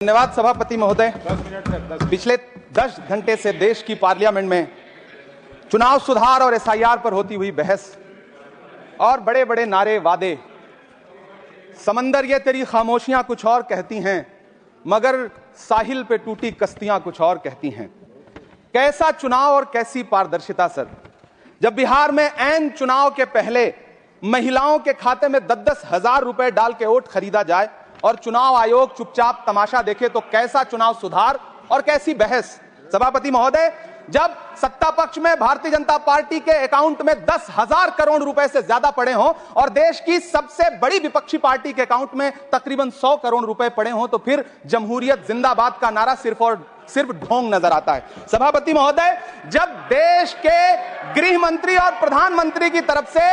धन्यवाद सभापति महोदय। पिछले 10 घंटे से देश की पार्लियामेंट में चुनाव सुधार और एसआईआर पर होती हुई बहस और बड़े बड़े नारे वादे, समंदर ये तेरी खामोशियां कुछ और कहती हैं मगर साहिल पे टूटी कश्तियां कुछ और कहती हैं। कैसा चुनाव और कैसी पारदर्शिता सर, जब बिहार में ऐन चुनाव के पहले महिलाओं के खाते में 10-10 हजार रुपए डाल के वोट खरीदा जाए और चुनाव आयोग चुपचाप तमाशा देखे, तो कैसा चुनाव सुधार और कैसी बहस। सभापति महोदय, जब सत्ता पक्ष में भारतीय जनता पार्टी के अकाउंट में 10,000 करोड़ रुपए से ज्यादा पड़े हों और देश की सबसे बड़ी विपक्षी पार्टी के अकाउंट में तकरीबन 100 करोड़ रुपए पड़े हों, तो फिर जमहूरियत जिंदाबाद का नारा सिर्फ और सिर्फ ढोंग नजर आता है। सभापति महोदय, जब देश के गृह मंत्री और प्रधानमंत्री की तरफ से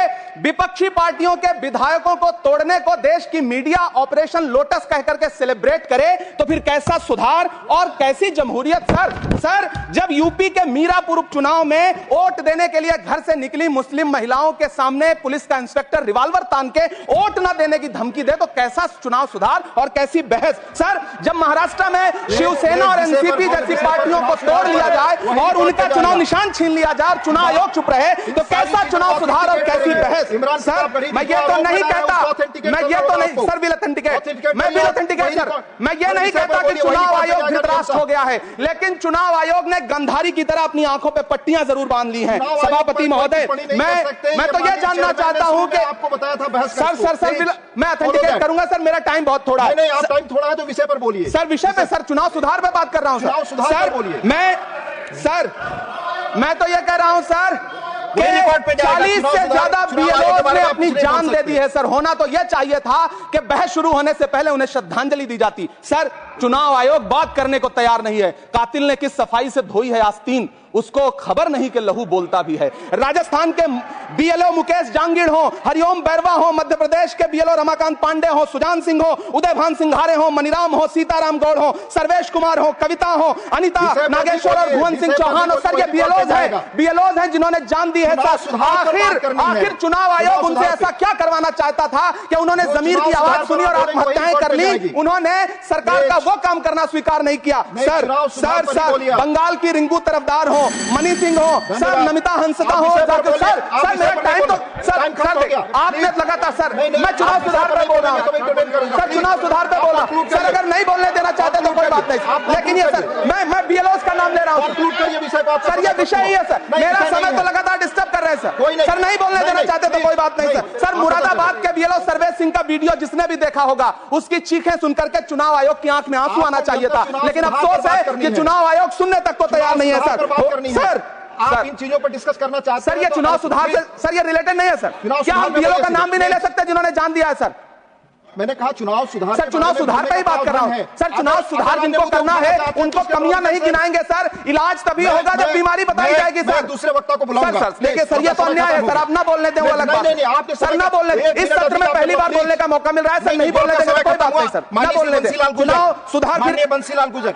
विपक्षी पार्टियों के विधायकों को तोड़ने को देश की मीडिया ऑपरेशन लोटस कहकर के सेलिब्रेट करे, तो फिर कैसा सुधार और कैसी जमहूरियत सर। जब यूपी के मीरापुर उपचुनाव में वोट देने के लिए घर से निकली मुस्लिम महिलाओं के सामने पुलिस का इंस्पेक्टर रिवॉल्वर तान के वोट न देने की धमकी दे, तो कैसा चुनाव सुधार और कैसी बहस। सर, जब महाराष्ट्र में शिवसेना और एनसीपी जैसी पार्टियों को तोड़ लिया जाए और उनका चुनाव निशान छीन लिया जाए और चुनाव आयोग चुप रहे, तो कैसा चुनाव सुधार और कैसी बहस। सर, मैं ये तो नहीं कहता, सर विल ऑथेंटिकेट, मैं विल ऑथेंटिकेट सर, मैं ये नहीं कहता कि चुनाव आयोग धृतराष्ट्र हो गया है, लेकिन चुनाव आयोग ने गंधारी की तरह अपनी आंखों पे पट्टियां जरूर बांध ली हैं। सभापति महोदय, मैं तो ये जानना चाहता हूं कि आपको बताया था बहस सर मैं ऑथेंटिकेट करूंगा सर, मेरा टाइम बहुत थोड़ा है। आप टाइम थोड़ा है तो विषय पर बोलिए सर, विषय पे सर, चुनाव सुधार पे बात कर रहा हूं सर। मैं तो ये कह रहा हूं सर कि 40 से ज्यादा बीएलओ ने अपनी जान दे दी है सर। होना तो यह चाहिए था कि बहस शुरू होने से पहले उन्हें श्रद्धांजलि दी जाती। सर, चुनाव आयोग बात करने को तैयार नहीं है। कातिल ने किस सफाई से धोई है आस्तीन, उसको खबर नहीं कि लहू बोलता भी है। राजस्थान के बीएलओ मुकेश जांगीड़ हो, हरिओम बैरवा हो, मध्य प्रदेश के बीएलओ रमाकांत पांडे हो, सुजान सिंह हो, उदयभान सिंघारे हो, मनीराम हो, सीताराम गौड़ हो, सर्वेश कुमार हो, कविता हो, अनिता नागेश्वर और भुवन सिंह चौहान हो। सर, ये बीएलओज हैं जिन्होंने जान दी है। आखिर चुनाव आयोग उनसे ऐसा क्या करवाना चाहता था कि उन्होंने जमीर की आवाज सुनी और आत्महत्याएं कर ली। उन्होंने सरकार का वो काम करना स्वीकार नहीं किया। सर, बंगाल की रिंकू तरफदार हो, मनी सिंह हो, सर नमिता हंसदा हो, सर मेरा टाइम तो सर आपने लगातार सर, मैं चुनाव सुधार पे बोल रहा हूं सर, चुनाव सुधार पे बोल रहा हूं सर। अगर नहीं बोलने देना चाहते तो कोई बात नहीं, लेकिन ये सर मैं बीएलओस का नाम ले रहा हूं सर, ये विषय ही है सर। मेरा समय तो लगातार डिस्टर्ब कर रहे हैं सर, नहीं बोलने देना चाहते तो कोई बात नहीं सर। मुरादाबाद के बीएलओ सर्वेश सिंह का वीडियो जिसने भी देखा होगा, उसकी चीखें सुनकर के चुनाव आयोग की आंख में आंसू आना चाहिए था, लेकिन अफसोस है कि चुनाव आयोग सुनने तक को तैयार नहीं है सर। आप इन चीजों पर डिस्कस करना चाहते हैं सर, ये चुनाव सुधार से सर ये रिलेटेड नहीं है सर। क्या हम बीएलओ का नाम भी नहीं ले सकते जिन्होंने जान दिया है सर? मैंने कहा चुनाव सुधार, सर चुनाव सुधार का ही बात कर रहा हूं सर। चुनाव सुधार जिनको करना है उनको कमियां नहीं गिनाएंगे सर। इलाज तभी होगा जब बीमारी बताई जाएगी सर। दूसरे वक्ता को बुलाऊंगा सर। देखिए सर, ये तो अन्याय है सर, आप ना बोलने दें वो अलग बात है सर, ना बोलने। इस सत्र में पहली बार बोलने का मौका मिल रहा है सर, नहीं बोलने देंगे कोई बात नहीं सर, ना बोलने दें। चुनाव सुधार बंसीलाल गुजर